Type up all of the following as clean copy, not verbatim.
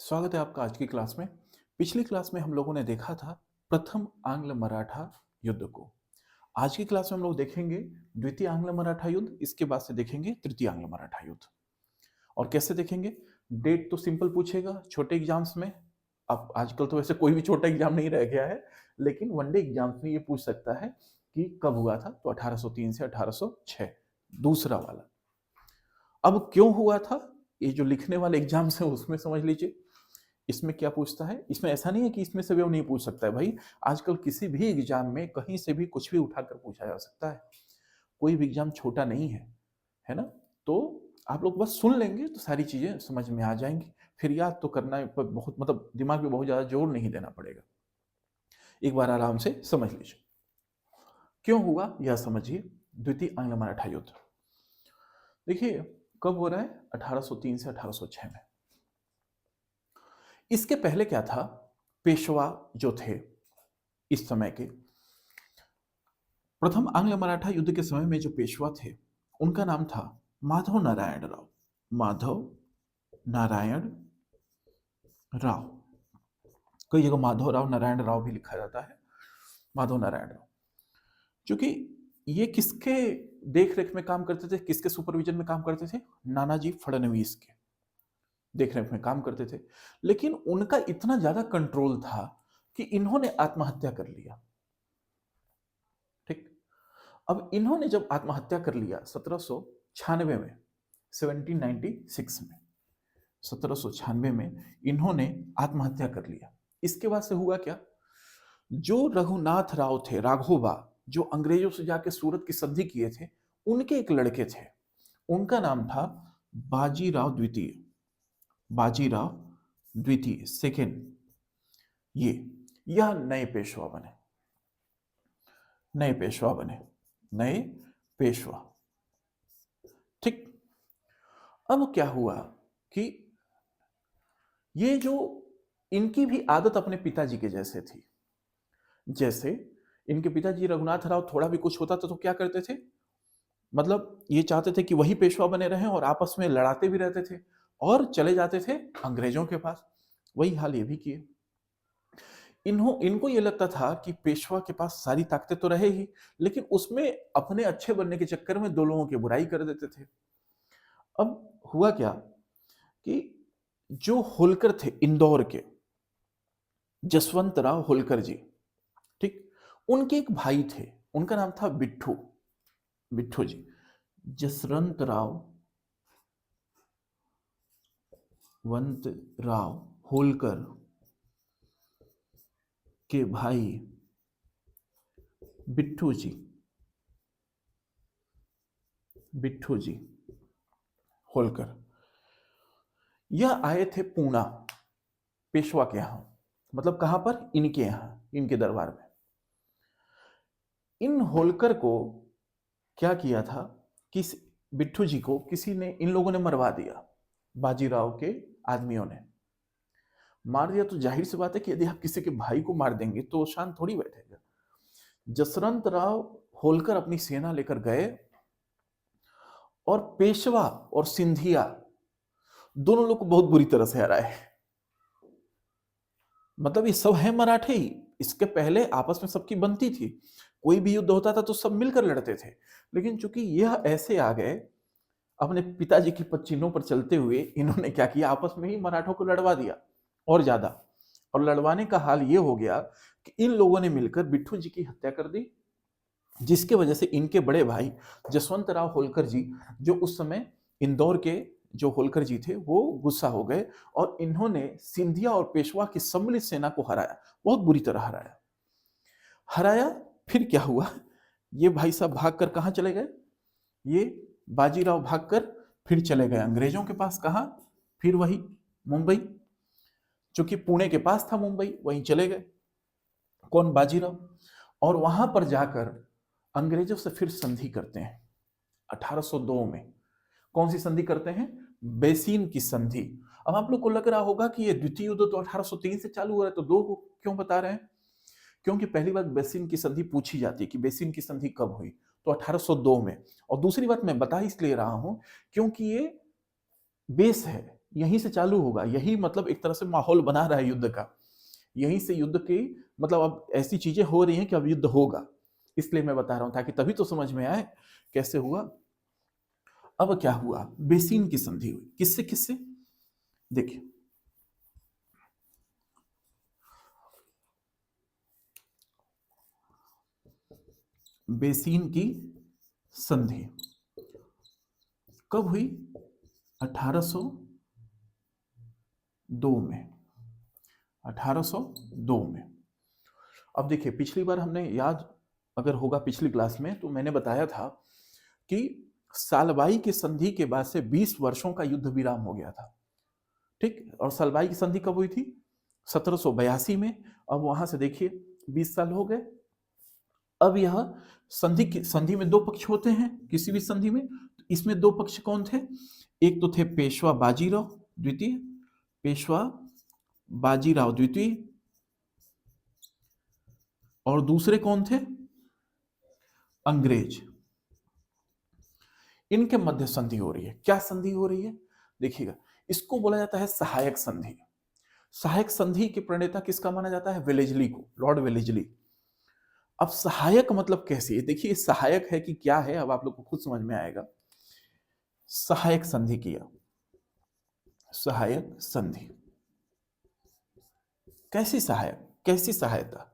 स्वागत है आपका आज की क्लास में। पिछली क्लास में हम लोगों ने देखा था प्रथम आंग्ल मराठा युद्ध को। आज की क्लास में हम लोग देखेंगे द्वितीय आंग्ल मराठा युद्ध, इसके बाद से देखेंगे तृतीय आंग्ल मराठा युद्ध। और कैसे देखेंगे? डेट तो सिंपल पूछेगा छोटे एग्जाम्स में। अब आजकल तो वैसे कोई भी छोटा एग्जाम नहीं रह गया है, लेकिन वनडे एग्जाम्स में ये पूछ सकता है कि कब हुआ था, तो 1803 से 1806 दूसरा वाला। अब क्यों हुआ था, ये जो लिखने वाले एग्जाम्स है उसमें समझ लीजिए। इसमें क्या पूछता है, इसमें ऐसा नहीं है कि इसमें से भी वो नहीं पूछ सकता है भाई। आजकल किसी भी एग्जाम में कहीं से भी कुछ भी उठाकर पूछा जा सकता है। कोई भी एग्जाम छोटा नहीं है ना? तो आप लोग बस सुन लेंगे तो सारी चीजें समझ में आ जाएंगी। फिर याद तो करना पर बहुत मतलब दिमाग पे बहुत ज्यादा जोर नहीं देना पड़ेगा। एक बार आराम से समझ लीजिए क्यों हुआ, यह समझिए। द्वितीय आंग्ल मराठा युद्ध देखिए कब हो रहा है, 1803 से 1806 में। इसके पहले क्या था, पेशवा जो थे इस समय के, प्रथम आंग्ल मराठा युद्ध के समय में जो पेशवा थे उनका नाम था माधव नारायण राव। माधव नारायण राव, कई जगह माधव राव नारायण राव भी लिखा जाता है, माधव नारायण राव। क्योंकि ये किसके देख रेख में काम करते थे, किसके सुपरविजन में काम करते थे? नानाजी फडणवीस के देख रेख में काम करते थे। लेकिन उनका इतना ज्यादा कंट्रोल था कि इन्होंने आत्महत्या कर लिया। ठीक, अब इन्होंने जब आत्महत्या कर लिया 1796 में, 1796 में, 1796 में इन्होंने आत्महत्या कर लिया। इसके बाद से हुआ क्या, जो रघुनाथ राव थे, राघोबा, जो अंग्रेजों से जाके सूरत की संधि किए थे, उनके एक लड़के थे, उनका नाम था बाजीराव द्वितीय। बाजीराव द्वितीय सेकेंड, ये यह नए पेशवा बने। नए पेशवा बने, नए पेशवा। ठीक, अब क्या हुआ कि ये जो इनकी भी आदत अपने पिताजी के जैसे थी। जैसे इनके पिताजी रघुनाथ राव, थोड़ा भी कुछ होता था तो क्या करते थे, मतलब ये चाहते थे कि वही पेशवा बने रहें और आपस में लड़ाते भी रहते थे और चले जाते थे अंग्रेजों के पास। वही हाल ये भी किए। इनको ये लगता था कि पेशवा के पास सारी ताकतें तो रहे ही, लेकिन उसमें अपने अच्छे बनने के चक्कर में दो लोगों की बुराई कर देते थे। अब हुआ क्या कि जो होलकर थे इंदौर के, जसवंत राव होलकर जी, ठीक, उनके एक भाई थे, उनका नाम था बिट्ठू, बिट्ठू जी। जसवंत राव, वंत राव होलकर के भाई बिट्ठू जी, बिट्ठू जी होलकर, यह आए थे पूना पेशवा के यहां। मतलब कहां पर? इनके यहां, इनके दरबार में। इन होलकर को क्या किया था कि बिट्ठू जी को किसी ने, इन लोगों ने मरवा दिया, बाजीराव के आदमियों ने मार दिया। तो जाहिर सी बात है कि यदि आप किसी के भाई को मार देंगे तो शांत थोड़ी बैठेगा। जसवंत राव होलकर अपनी सेना लेकर गए और पेशवा और सिंधिया दोनों लोग को बहुत बुरी तरह से हराए। मतलब ये सब है मराठे ही, इसके पहले आपस में सबकी बनती थी, कोई भी युद्ध होता था तो सब मिलकर लड़ते थे। लेकिन चूंकि यह ऐसे आ गए अपने पिताजी की पदचिन्हों पर चलते हुए, इन्होंने क्या किया, आपस में ही मराठों को लड़वा दिया और ज्यादा। और लड़वाने का हाल ये हो गया कि इन लोगों ने मिलकर बिट्ठू जी की हत्या कर दी, जिसके वजह से इनके बड़े भाई जसवंत राव होलकर जी, जो उस समय इंदौर के जो होलकर जी थे, वो गुस्सा हो गए और इन्होंने सिंधिया और पेशवा की सम्मिलित सेना को हराया, बहुत बुरी तरह हराया। हराया, फिर क्या हुआ, ये भाई साहब भागकर कहां चले गए, ये बाजीराव भागकर फिर चले गए अंग्रेजों के पास। कहां? फिर वही मुंबई, चूंकि पुणे के पास था मुंबई, वहीं चले गए। कौन? बाजीराव। और वहां पर जाकर अंग्रेजों से फिर संधि करते हैं 1802 में। कौन सी संधि करते हैं? बेसिन की संधि। अब आप लोग को लग रहा होगा कि ये द्वितीय युद्ध तो 1803 से चालू हो रहा है, तो दो को क्यों बता रहे हैं? क्योंकि पहली बात, बेसिन की संधि पूछी जाती है कि बेसिन की संधि कब हुई, तो 1802 में। और दूसरी बात मैं बता इसलिए रहा हूं क्योंकि ये बेस है, यहीं से चालू होगा, यही मतलब एक तरह से माहौल बना रहा है युद्ध का, यहीं से युद्ध की मतलब अब ऐसी चीजें हो रही हैं कि अब युद्ध होगा, इसलिए मैं बता रहा हूं ताकि तभी तो समझ में आए कैसे हुआ। अब क्या हुआ, बेसिन की संधि हुई, किससे किससे, देखिए बेसिन की संधि कब हुई, 1802 में, 1802 में। अब देखिए पिछली बार हमने याद अगर होगा पिछली क्लास में तो मैंने बताया था कि सालबाई की संधि के बाद से 20 वर्षों का युद्ध विराम हो गया था, ठीक। और सालबाई की संधि कब हुई थी, 1782 में। अब वहां से देखिए 20 साल हो गए। अब यह संधि में दो पक्ष होते हैं किसी भी संधि में, तो इसमें दो पक्ष कौन थे, एक तो थे पेशवा बाजीराव द्वितीय, पेशवा बाजीराव द्वितीय, और दूसरे कौन थे, अंग्रेज। इनके मध्य संधि हो रही है। क्या संधि हो रही है, देखिएगा, इसको बोला जाता है सहायक संधि। सहायक संधि के प्रणेता किसका माना जाता है, वेलेजली को, लॉर्ड वेलेजली। अब सहायक मतलब कैसे है, देखिए सहायक है कि क्या है, अब आप लोग को खुद समझ में आएगा। सहायक संधि किया, सहायक संधि कैसी सहायक, कैसी सहायता,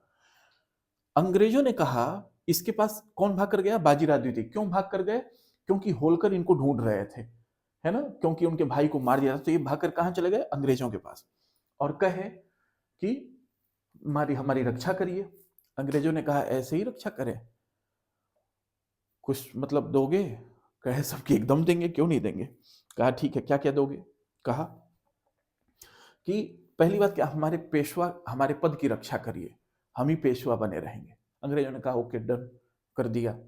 अंग्रेजों ने कहा इसके पास कौन भाग कर गया, बाजीराव द्वितीय। क्यों भाग कर गए, क्योंकि होलकर इनको ढूंढ रहे थे, है ना, क्योंकि उनके भाई को मार दिया था, तो ये भागकर कहां चले गए, अंग्रेजों के पास, और कहे कि हमारी हमारी रक्षा करिए। अंग्रेजों ने कहा ऐसे ही रक्षा करें, कुछ मतलब दोगे, कहे सबकी एकदम देंगे, क्यों नहीं देंगे। कहा ठीक है, क्या क्या दोगे, कहा कि पहली बात क्या, हमारे पेशवा, हमारे पद की रक्षा करिए, हम ही पेशवा बने रहेंगे। अंग्रेजों ने कहा ओके डन, कर दिया।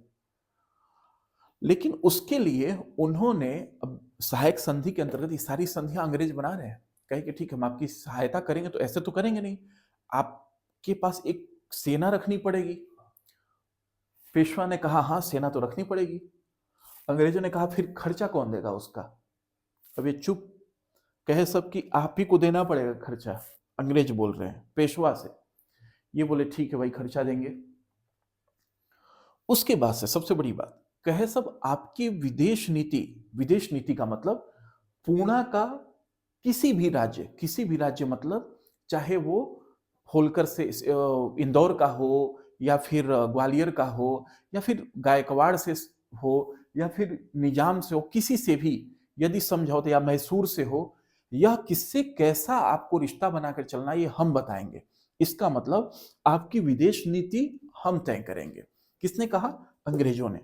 लेकिन उसके लिए उन्होंने, अब सहायक संधि के अंतर्गत ये सारी संधियां अंग्रेज बना रहे हैं, कहे कि ठीक है हम आपकी सहायता करेंगे, तो ऐसे तो करेंगे नहीं, आपके पास एक सेना रखनी पड़ेगी। पेशवा ने कहा हाँ सेना तो रखनी पड़ेगी। अंग्रेजों ने कहा फिर खर्चा कौन देगा उसका, अब ये चुप, कहे सब कि आप ही को देना पड़ेगा खर्चा। अंग्रेज बोल रहे हैं पेशवा से, ये बोले ठीक है भाई खर्चा देंगे। उसके बाद से सबसे बड़ी बात, कहे सब आपकी विदेश नीति, विदेश नीति का मतलब पूना का किसी भी राज्य, किसी भी राज्य मतलब चाहे वो होलकर से इंदौर का हो, या फिर ग्वालियर का हो, या फिर गायकवाड़ से हो, या फिर निजाम से हो, किसी से भी यदि समझौते, या मैसूर से हो, यह किससे कैसा आपको रिश्ता बनाकर चलना ये हम बताएंगे। इसका मतलब आपकी विदेश नीति हम तय करेंगे। किसने कहा, अंग्रेजों ने।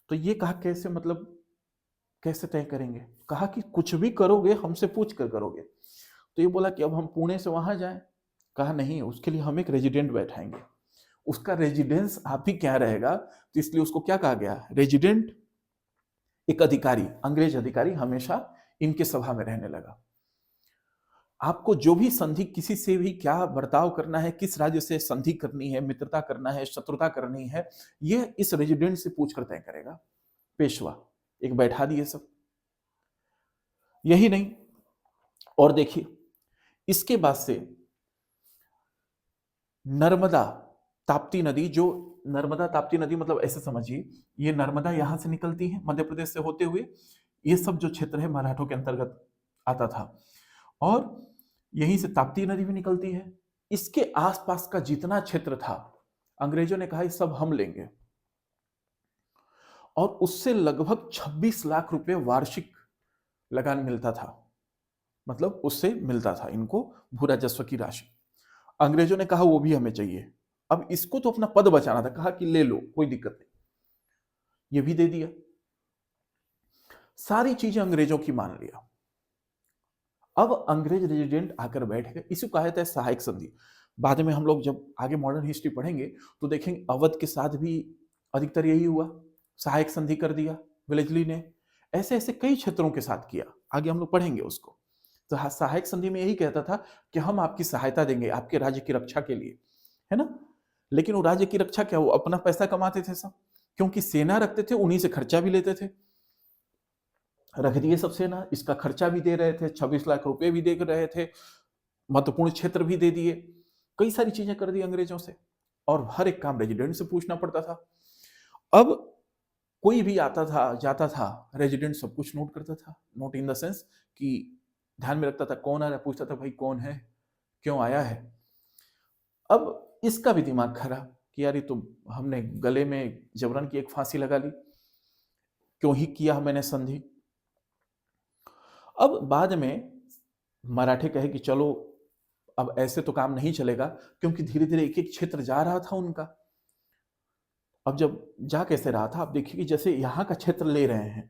तो ये कहा कैसे, मतलब कैसे तय करेंगे, कहा कि कुछ भी करोगे हमसे पूछ कर करोगे। तो ये बोला कि अब हम पुणे से वहां जाएं, कहा नहीं, उसके लिए हम एक रेजिडेंट बैठाएंगे, उसका रेजिडेंस आप ही क्या रहेगा, तो इसलिए उसको क्या कहा गया, रेजिडेंट। एक अधिकारी, अंग्रेज अधिकारी हमेशा इनके सभा में रहने लगा। आपको जो भी संधि, किसी से भी क्या बर्ताव करना है, किस राज्य से संधि करनी है, मित्रता करना है, शत्रुता करनी है, यह इस रेजिडेंट से पूछकर तय करेगा। पेशवा एक बैठा दिए सब। यही नहीं, और देखिए इसके बाद से नर्मदा ताप्ती नदी, जो नर्मदा ताप्ती नदी मतलब ऐसे समझिए, ये नर्मदा यहां से निकलती है मध्य प्रदेश से होते हुए, ये सब जो क्षेत्र है मराठों के अंतर्गत आता था, और यहीं से ताप्ती नदी भी निकलती है। इसके आसपास का जितना क्षेत्र था, अंग्रेजों ने कहा ये सब हम लेंगे, और उससे लगभग 26 लाख रुपए वार्षिक लगान मिलता था, मतलब उससे मिलता था इनको भू राजस्व की राशि। अंग्रेजों ने कहा वो भी हमें चाहिए। अब इसको तो अपना पद बचाना था, कहा कि ले लो कोई दिक्कत नहीं, ये भी दे दिया। सारी चीजें अंग्रेजों की मान लिया। अब अंग्रेज रेजिडेंट आकर बैठ गए, इसी को कहते हैं सहायक संधि। बाद में हम लोग जब आगे मॉडर्न हिस्ट्री पढ़ेंगे तो देखेंगे अवध के साथ भी अधिकतर यही हुआ, सहायक संधि कर दिया वेलेस्ली ने, ऐसे ऐसे कई क्षेत्रों के साथ किया, आगे हम लोग पढ़ेंगे उसको। तो सहायक संधि में यही कहता था कि हम आपकी सहायता देंगे आपके राज्य की रक्षा के लिए, है ना। लेकिन वो राज्य की रक्षा क्या, वो अपना पैसा कमाते थे सब, क्योंकि सेना रखते थे, उन्हीं से खर्चा भी लेते थे। रख दिए सब सेना, इसका खर्चा भी दे रहे थे, 26 लाख रुपए भी दे रहे थे, महत्वपूर्ण क्षेत्र भी दे दिए, कई सारी चीजें कर दी अंग्रेजों से, और हर एक काम रेजिडेंट से पूछना पड़ता था। अब कोई भी आता था जाता था, रेजिडेंट सब कुछ नोट करता था, नोट इन द सेंस कि ध्यान में रखता था, कौन आ रहा है, पूछता था भाई कौन है, क्यों आया है। अब इसका भी दिमाग खराब कि यार ये तो हमने गले में जबरन की एक फांसी लगा ली, क्यों ही किया मैंने संधि। अब बाद में मराठे कहे कि चलो अब ऐसे तो काम नहीं चलेगा, क्योंकि धीरे धीरे एक एक क्षेत्र जा रहा था उनका। अब जब जा कैसे रहा था, आप देखिए कि जैसे यहाँ का क्षेत्र ले रहे हैं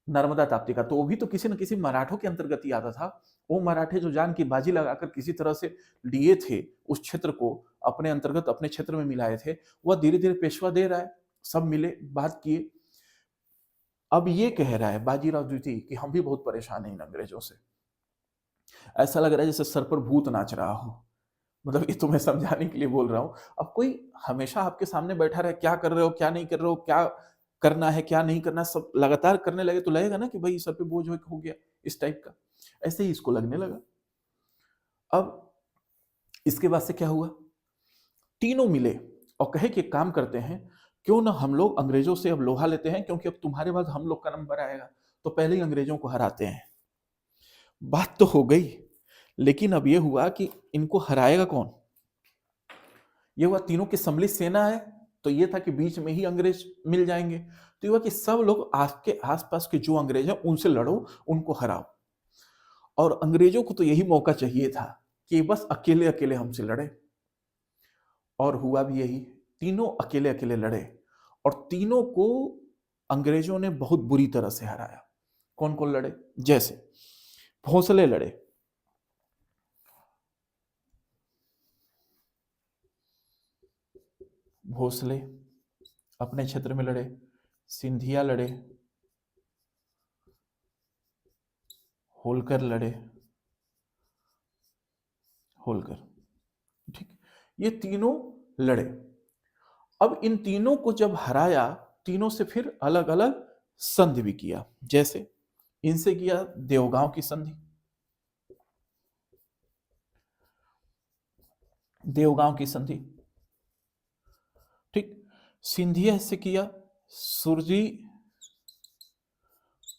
नर्मदा ताप्ती का, तो वो भी तो किसी न किसी मराठों के अंतर्गत ही आता था। वो मराठे जो जान की बाजी लगाकर किसी तरह से लिए थे, उस क्षेत्र को अपने अंतर्गत अपने क्षेत्र में मिलाए थे, वह धीरे धीरे पेशवा दे रहा है, सब मिले बात किए। अब ये कह रहा है बाजीराव द्वितीय कि हम भी बहुत परेशान हैं इन अंग्रेजों से, ऐसा लग रहा है जैसे सर पर भूत नाच रहा हो। मतलब ये तो मैं समझाने के लिए बोल रहा हूं। अब कोई हमेशा आपके सामने बैठा रहे, क्या कर रहे हो क्या नहीं कर रहे हो, क्या करना है क्या नहीं करना, सब लगातार करने लगे तो लगेगा ना कि भाई सर पे बोझ हो गया, इस टाइप का। ऐसे ही इसको लगने लगा। अब इसके बाद से क्या हुआ, तीनों मिले और कहे कि एक काम करते हैं, क्यों ना हम लोग अंग्रेजों से अब लोहा लेते हैं, क्योंकि अब तुम्हारे बाद हम लोग का नंबर आएगा, तो पहले ही अंग्रेजों को हराते हैं। बात तो हो गई, लेकिन अब यह हुआ कि इनको हराएगा कौन। ये हुआ तीनों की सम्मिलित सेना है, तो ये था कि बीच में ही अंग्रेज मिल जाएंगे। तो ये हुआ कि सब लोग आपके आसपास के जो अंग्रेज हैं उनसे लड़ो, उनको हराओ। और अंग्रेजों को तो यही मौका चाहिए था कि बस अकेले अकेले हमसे लड़े, और हुआ भी यही। तीनों अकेले अकेले लड़े और तीनों को अंग्रेजों ने बहुत बुरी तरह से हराया। कौन कौन लड़े, जैसे भोसले लड़े, भोसले अपने क्षेत्र में लड़े, सिंधिया लड़े, होलकर लड़े, होलकर, ठीक, ये तीनों लड़े। अब इन तीनों को जब हराया, तीनों से फिर अलग अलग संधि भी किया। जैसे इनसे किया देवगांव की संधि, देवगांव की संधि, ठीक। सिंधिया से किया सुरजी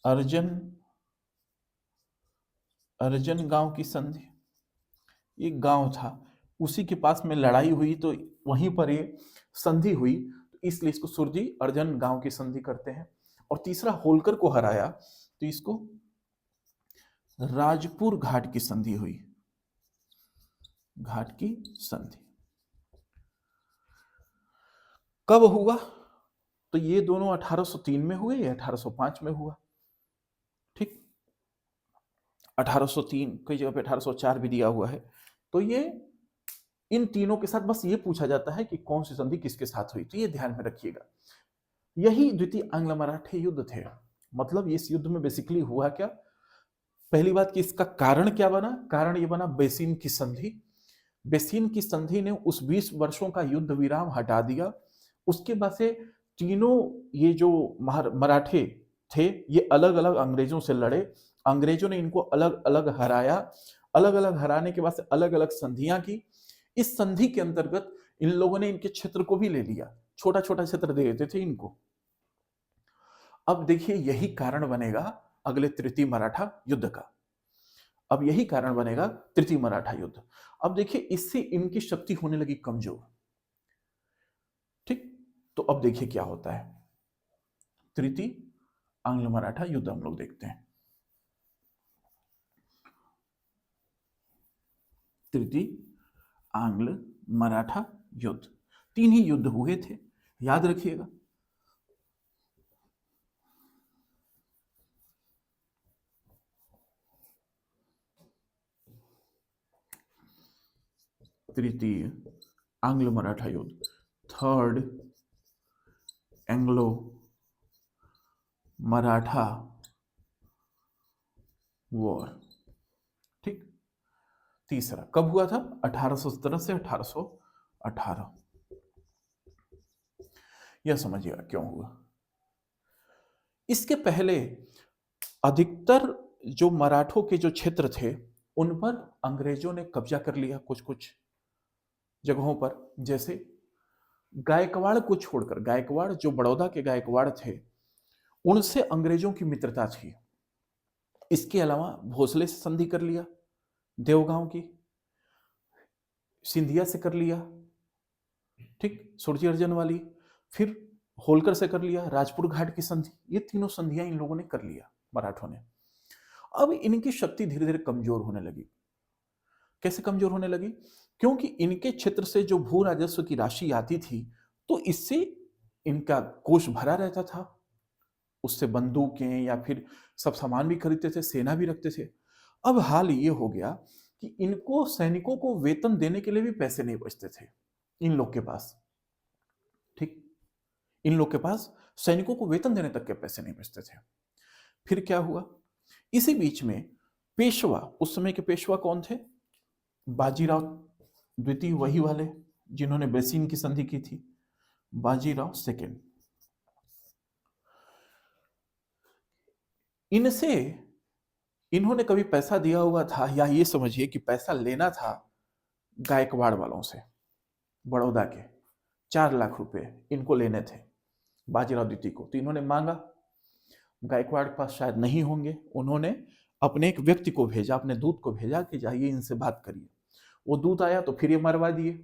अर्जन, अर्जन गांव की संधि। एक गांव था, उसी के पास में लड़ाई हुई, तो वहीं पर ये संधि हुई, तो इसलिए इसको सुरजी अर्जन गांव की संधि करते हैं। और तीसरा होलकर को हराया, तो इसको राजपुर घाट की संधि हुई, घाट की संधि। कब हुआ, तो ये दोनों 1803 में हुए या 1805 में हुआ, ठीक। 1803, कई जगह पे 1804 भी दिया हुआ है। तो ये इन तीनों के साथ बस ये पूछा जाता है कि कौन सी संधि किसके साथ हुई, तो ये ध्यान में रखिएगा। यही द्वितीय आंग्ल मराठे युद्ध थे। मतलब इस युद्ध में बेसिकली हुआ क्या, पहली बात कि इसका कारण क्या बना, कारण ये बना बेसिन की संधि। बेसिन की संधि ने उस 20 वर्षों का युद्ध विराम हटा दिया। उसके बाद से तीनों ये जो मराठे थे, ये अलग अलग अंग्रेजों से लड़े, अंग्रेजों ने इनको अलग अलग हराया, अलग अलग हराने के बाद से अलग अलग संधियां की। इस संधि के अंतर्गत इन लोगों ने इनके क्षेत्र को भी ले लिया, छोटा छोटा क्षेत्र दे देते थे इनको। अब देखिए यही कारण बनेगा अगले तृतीय मराठा युद्ध का। अब यही कारण बनेगा तृतीय मराठा युद्ध। अब देखिए इससे इनकी शक्ति होने लगी कमजोर, ठीक। तो अब देखिए क्या होता है, तृतीय आंग्ल मराठा युद्ध हम लोग देखते हैं। तृतीय आंग्ल मराठा युद्ध, तीन ही युद्ध हुए थे, याद रखिएगा। तृतीय आंग्ल मराठा युद्ध, थर्ड एंग्लो मराठा वॉर, ठीक। तीसरा कब हुआ था, 1817 से 1818। यह समझिएगा क्यों हुआ। इसके पहले अधिकतर जो मराठों के जो क्षेत्र थे उन पर अंग्रेजों ने कब्जा कर लिया कुछ कुछ जगहों पर। जैसे गायकवाड़ को छोड़कर, गायकवाड़ जो बड़ौदा के गायकवाड़ थे उनसे अंग्रेजों की मित्रता थी। इसके अलावा भोसले से संधि कर लिया, देवगांव की, सिंधिया से कर लिया, ठीक, सुरजी अर्जन वाली, फिर होलकर से कर लिया, राजपुर घाट की संधि, ये तीनों संधियां इन लोगों ने कर लिया मराठों ने। अब इनकी शक्ति धीरे धीरे कमजोर होने लगी। कैसे कमजोर होने लगी? क्योंकि इनके क्षेत्र से जो भू राजस्व की राशि आती थी तो इससे इनका कोष भरा रहता था, उससे बंदूकें या फिर सब सामान भी खरीदते थे, सेना भी रखते थे। अब हाल ये हो गया कि इनको सैनिकों को वेतन देने के लिए भी पैसे नहीं बचते थे इन लोग के पास, ठीक, इन लोग के पास सैनिकों को वेतन देने तक के पैसे नहीं बचते थे। फिर क्या हुआ? इसी बीच में पेशवा, उस समय के पेशवा कौन थे? बाजीराव द्वितीय, वही वाले जिन्होंने बेसिन की संधि की थी, बाजीराव सेकेंड। इनसे इन्होंने कभी पैसा दिया हुआ था, या ये समझिए कि पैसा लेना था गायकवाड़ वालों से, बड़ौदा के 4 लाख रुपए इनको लेने थे बाजीराव द्वितीय को। तो इन्होंने मांगा, गायकवाड़ के पास शायद नहीं होंगे, उन्होंने अपने एक व्यक्ति को भेजा, अपने दूत को भेजा कि जाइए इनसे बात करिए। वो दूत आया तो फिर ये मरवा दिए,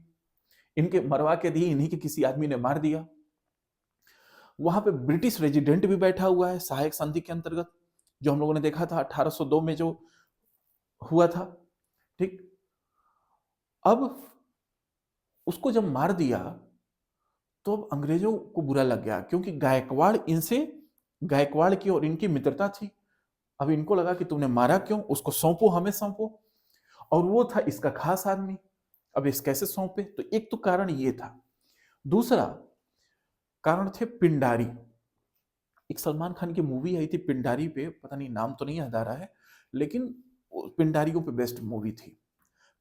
इनके मरवा के दिए, इन्हीं के किसी आदमी ने मार दिया। वहां पे ब्रिटिश रेजिडेंट भी बैठा हुआ है सहायक संधि के अंतर्गत, जो हम लोगों ने देखा था 1802 में जो हुआ था, ठीक। अब उसको जब मार दिया तो अब अंग्रेजों को बुरा लग गया, क्योंकि गायकवाड़ की और इनकी मित्रता थी। अब इनको लगा कि तुमने मारा क्यों, उसको सौंपो, हमें सौंपो, और वो था इसका खास आदमी, अब इस कैसे सौंपे? तो एक तो कारण ये था। दूसरा कारण थे पिंडारी। एक सलमान खान की मूवी आई थी पिंडारी पे, पता नहीं नाम तो नहीं याद आ रहा है, लेकिन पिंडारियों पे बेस्ट मूवी थी।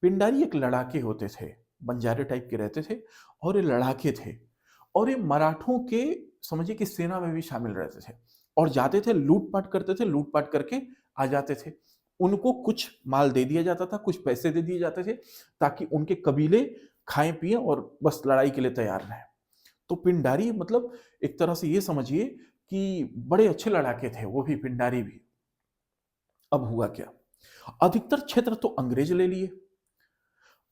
पिंडारी एक लड़ाके होते थे, बंजारे टाइप के रहते थे, और ये लड़ाके थे, और ये मराठों के समझिए कि सेना में भी शामिल रहते थे, और जाते थे लूटपाट करते थे, लूटपाट करके आ जाते थे। उनको कुछ माल दे दिया जाता था, कुछ पैसे दे दिए जाते थे, ताकि उनके कबीले खाएं पिए और बस लड़ाई के लिए तैयार रहे। तो पिंडारी मतलब एक तरह से ये समझिए कि बड़े अच्छे लड़ाके थे वो भी, पिंडारी भी। अब हुआ क्या? अधिकतर क्षेत्र तो अंग्रेज ले लिए,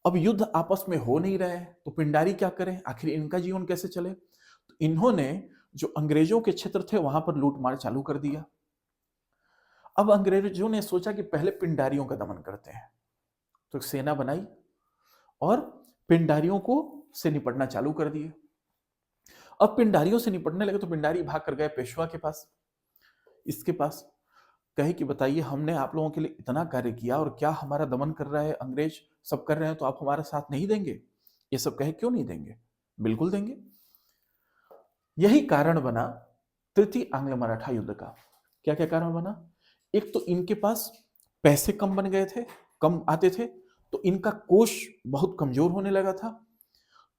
अब युद्ध आपस में हो नहीं रहे, तो पिंडारी क्या करें, आखिर इनका जीवन कैसे चले? तो इन्होंने जो अंग्रेजों के क्षेत्र थे वहां पर लूटमार चालू कर दिया। अब अंग्रेजों ने सोचा कि पहले पिंडारियों का दमन करते हैं, तो सेना बनाई और पिंडारियों को से निपटना चालू कर दिए। अब पिंडारियों से निपटने लगे तो पिंडारी भाग कर गए पेशवा के पास, इसके पास, कहे कि बताइए हमने आप लोगों के लिए इतना कार्य किया और क्या हमारा दमन कर रहा है अंग्रेज, सब कर रहे हैं, तो आप हमारा साथ नहीं देंगे? ये सब कहे क्यों नहीं देंगे, बिल्कुल देंगे। यही कारण बना तृतीय आंग्ल मराठा युद्ध का। क्या क्या कारण बना? एक तो इनके पास पैसे कम बन गए थे, कम आते थे, तो इनका कोष बहुत कमजोर होने लगा था,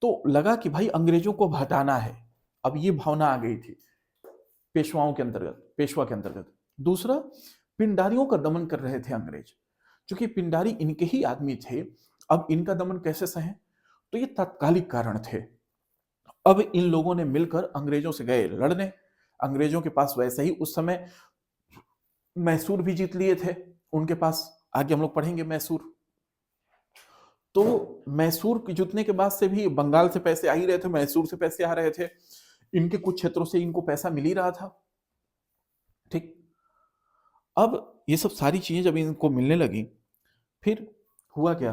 तो लगा कि भाई अंग्रेजों को हटाना है। अब ये भावना आ गई थी पेशवाओं के अंतर्गत, पेशवा के अंतर्गत। दूसरा, पिंडारियों का दमन कर रहे थे अंग्रेज, क्योंकि पिंडारी इनके ही आदमी थे, अब इनका दमन कैसे सहें? तो ये तात्कालिक कारण थे। अब इन लोगों ने मिलकर अंग्रेजों से गए लड़ने। अंग्रेजों के पास वैसे ही उस समय मैसूर भी जीत लिए थे उनके पास, आगे हम लोग पढ़ेंगे मैसूर। तो मैसूर जीतने के बाद से भी बंगाल से पैसे आ ही रहे थे, मैसूर से पैसे आ रहे थे, इनके कुछ क्षेत्रों से इनको पैसा मिल ही रहा था, ठीक। अब ये सब सारी चीजें जब इनको मिलने लगी, फिर हुआ क्या?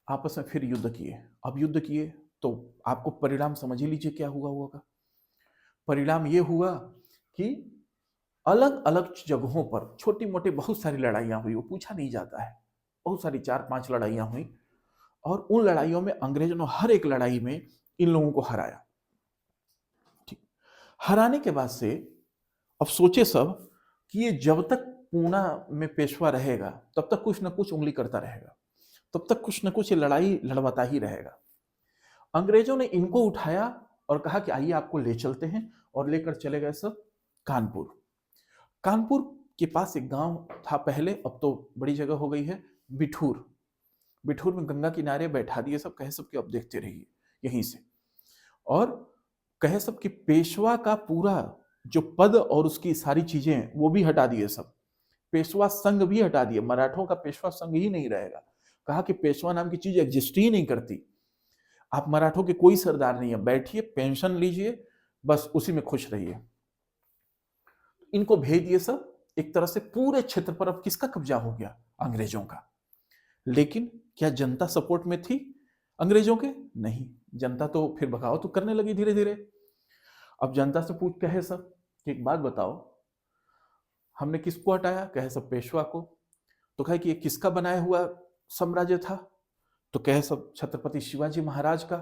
आपस में फिर युद्ध किए। अब युद्ध किए तो आपको परिणाम समझ ही लीजिए क्या हुआ होगा। परिणाम ये हुआ कि अलग अलग जगहों पर छोटी मोटी बहुत सारी लड़ाइयां हुई, वो पूछा नहीं जाता है, बहुत सारी 4-5 लड़ाइयां हुई, और उन लड़ाइयों में अंग्रेजों ने हर एक लड़ाई में इन लोगों को हराया, ठीक। हराने के बाद से अब सोचे सब कि ये जब तक पूना में पेशवा रहेगा तब तक कुछ ना कुछ उंगली करता रहेगा, तब तक कुछ ना कुछ ये लड़ाई लड़वाता ही रहेगा। अंग्रेजों ने इनको उठाया और कहा कि आइए आपको ले चलते हैं, और लेकर चले गए सब कानपुर। कानपुर के पास एक गांव था पहले, अब तो बड़ी जगह हो गई है, बिठूर। बिठूर में गंगा किनारे बैठा दिए सब, कहे सब कि अब देखते रहिए यहीं से। और कहे सब कि पेशवा का पूरा जो पद और उसकी सारी चीजें वो भी हटा दिए सब, पेशवा संघ भी हटा दिए, मराठों का पेशवा संघ ही नहीं रहेगा। कहा कि पेशवा नाम की चीज एग्जिस्ट ही नहीं करती, आप मराठों के कोई सरदार नहीं है, बैठिए पेंशन लीजिए, बस उसी में खुश रहिए। इनको भेज दिए सब। एक तरह से पूरे क्षेत्र पर अब किसका कब्जा हो गया? अंग्रेजों का। लेकिन क्या जनता सपोर्ट में थी अंग्रेजों के? नहीं, जनता तो फिर बगावत तो करने लगी धीरे धीरे। अब जनता से पूछते हैं सब कि एक बात बताओ, हमने किसको हटाया? कहे सब पेशवा को। तो कहे कि ये किसका बनाया हुआ साम्राज्य था? तो कहे सब छत्रपति शिवाजी महाराज का।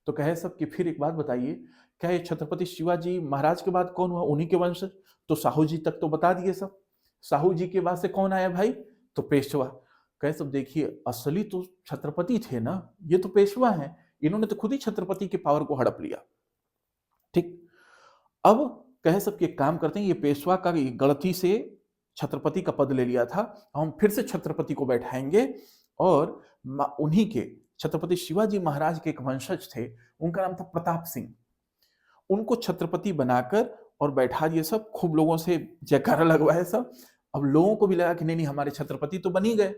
तो कहे सब कि फिर एक बात बताइए, क्या ये छत्रपति शिवाजी महाराज के बाद कौन हुआ? उन्हीं के वंश। तो साहू जी तक तो बता दिए सब। साहू जी के बाद से कौन आया भाई? तो पेशवा। कहे सब देखिए, असली तो छत्रपति थे ना, ये तो पेशवा हैं, इन्होंने तो खुद ही छत्रपति के पावर को हड़प लिया। ठीक। अब कहे सब कि एक काम करते हैं, ये पेशवा का गलती से छत्रपति का पद ले लिया था, हम फिर से छत्रपति को बैठाएंगे और उन्हीं के छत्रपति शिवाजी महाराज के एक वंशज थे, उनका नाम था प्रताप सिंह, उनको छत्रपति बनाकर और बैठा दिए सब, खूब लोगों से जयकारा लगवाए सब। अब लोगों को भी लगा कि नहीं नहीं, हमारे छत्रपति तो बन ही गए।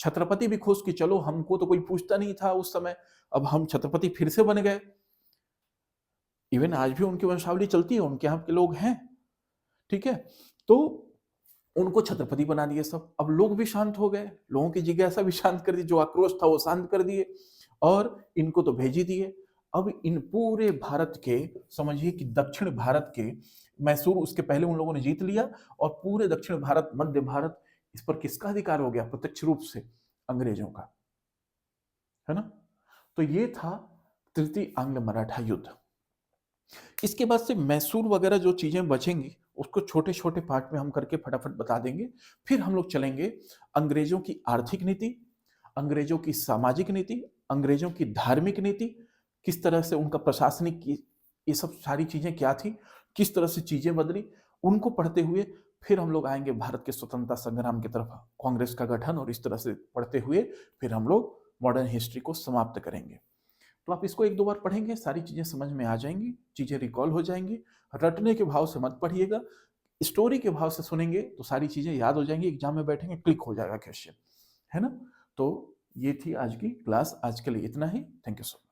छत्रपति भी खुश कि चलो, हमको तो कोई पूछता नहीं था उस समय, अब हम छत्रपति फिर से बन गए। इवन आज भी उनकी वंशावली चलती है, उनके यहाँ के लोग हैं। ठीक है, तो उनको छत्रपति बना दिए सब। अब लोग भी शांत हो गए, लोगों की जिज्ञासा भी शांत कर दी, जो आक्रोश था वो शांत कर दिए और इनको तो भेज ही दिए। अब इन पूरे भारत के, समझिए कि दक्षिण भारत के, मैसूर उसके पहले उन लोगों ने जीत लिया, और पूरे दक्षिण भारत, मध्य भारत, इस पर किसका अधिकार हो गया? प्रत्यक्ष रूप से अंग्रेजों का, है ना। तो ये था तृतीय आंग्ल मराठा युद्ध। इसके बाद से मैसूर वगैरह जो चीजें बचेंगी उसको छोटे छोटे पार्ट में हम करके फटाफट बता देंगे। फिर हम लोग चलेंगे अंग्रेजों की आर्थिक नीति, अंग्रेजों की सामाजिक नीति, अंग्रेजों की धार्मिक नीति, किस तरह से उनका प्रशासनिक की, ये सब सारी चीजें क्या थी, किस तरह से चीजें बदली, उनको पढ़ते हुए फिर हम लोग आएंगे भारत के स्वतंत्रता संग्राम की तरफ, कांग्रेस का गठन, और इस तरह से पढ़ते हुए फिर हम लोग मॉडर्न हिस्ट्री को समाप्त करेंगे। तो आप इसको एक दो बार पढ़ेंगे, सारी चीजें समझ में आ जाएंगी, चीजें रिकॉल हो जाएंगी। रटने के भाव से मत पढ़िएगा, स्टोरी के भाव से सुनेंगे तो सारी चीजें याद हो जाएंगी, एग्जाम में बैठेंगे क्लिक हो जाएगा क्वेश्चन, है ना। तो ये थी आज की क्लास, आज के लिए इतना ही। Thank you so much.